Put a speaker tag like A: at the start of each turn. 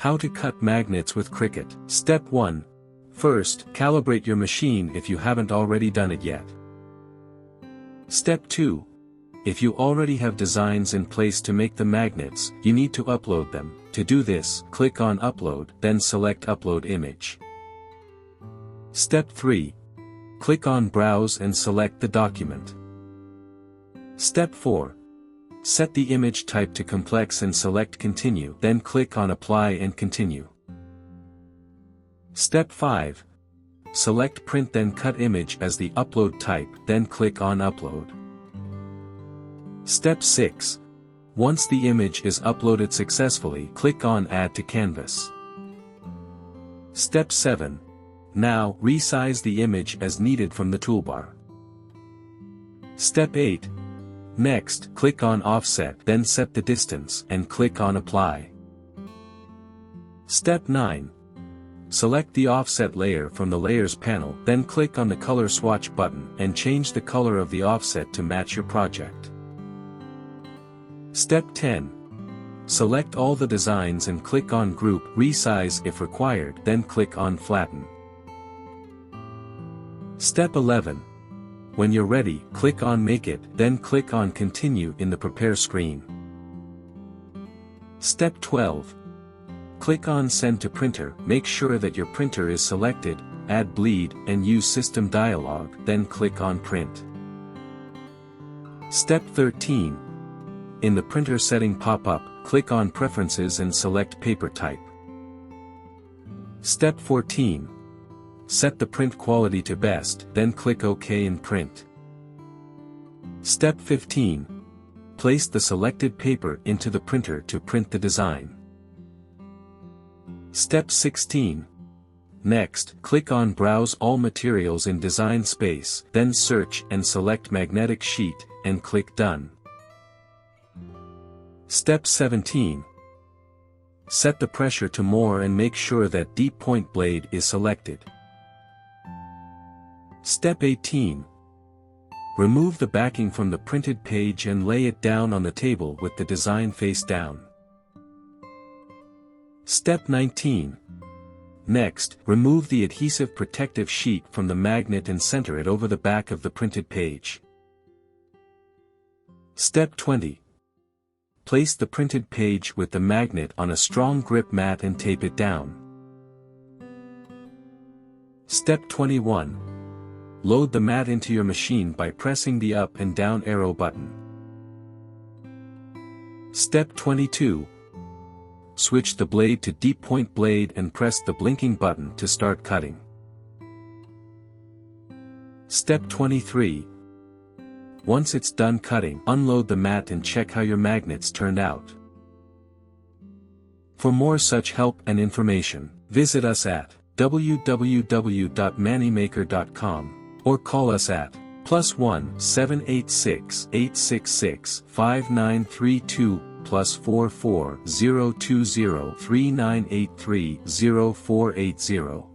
A: How to cut magnets with Cricut. Step 1. First, calibrate your machine if you haven't already done it yet. Step 2. If you already have designs in place to make the magnets, you need to upload them. To do this, click on Upload, then select Upload Image. Step 3. Click on Browse and select the document. Step 4. Set the image type to complex and select Continue, then click on Apply and Continue. Step 5. Select Print, then cut image as the upload type, then click on Upload. Step 6. Once the image is uploaded successfully, click on Add to Canvas. Step 7. Now, resize the image as needed from the toolbar. Step 8. Next, click on Offset, then set the distance, and click on Apply. Step 9. Select the offset layer from the Layers panel, then click on the Color Swatch button, and change the color of the offset to match your project. Step 10. Select all the designs and click on Group, resize if required, then click on Flatten. Step 11. When you're ready, click on Make It, then click on Continue in the Prepare screen. Step 12. Click on Send to Printer, make sure that your printer is selected, add bleed, and use System dialog, then click on Print. Step 13. In the printer setting pop-up, click on Preferences and select Paper type. Step 14. Set the print quality to best, then click OK and print. Step 15. Place the selected paper into the printer to print the design. Step 16. Next, click on Browse all materials in Design Space, then search and select Magnetic Sheet, and click Done. Step 17. Set the pressure to more and make sure that Deep Point Blade is selected. Step 18. Remove the backing from the printed page and lay it down on the table with the design face down. Step 19. Next, remove the adhesive protective sheet from the magnet and center it over the back of the printed page. Step 20. Place the printed page with the magnet on a strong grip mat and tape it down. Step 21. Load the mat into your machine by pressing the up and down arrow button. Step 22. Switch the blade to Deep Point Blade and press the blinking button to start cutting. Step 23. Once it's done cutting, unload the mat and check how your magnets turned out. For more such help and information, visit us at www.manimaker.com or call us at +1 786 866 5932 +44 020 3983 0480.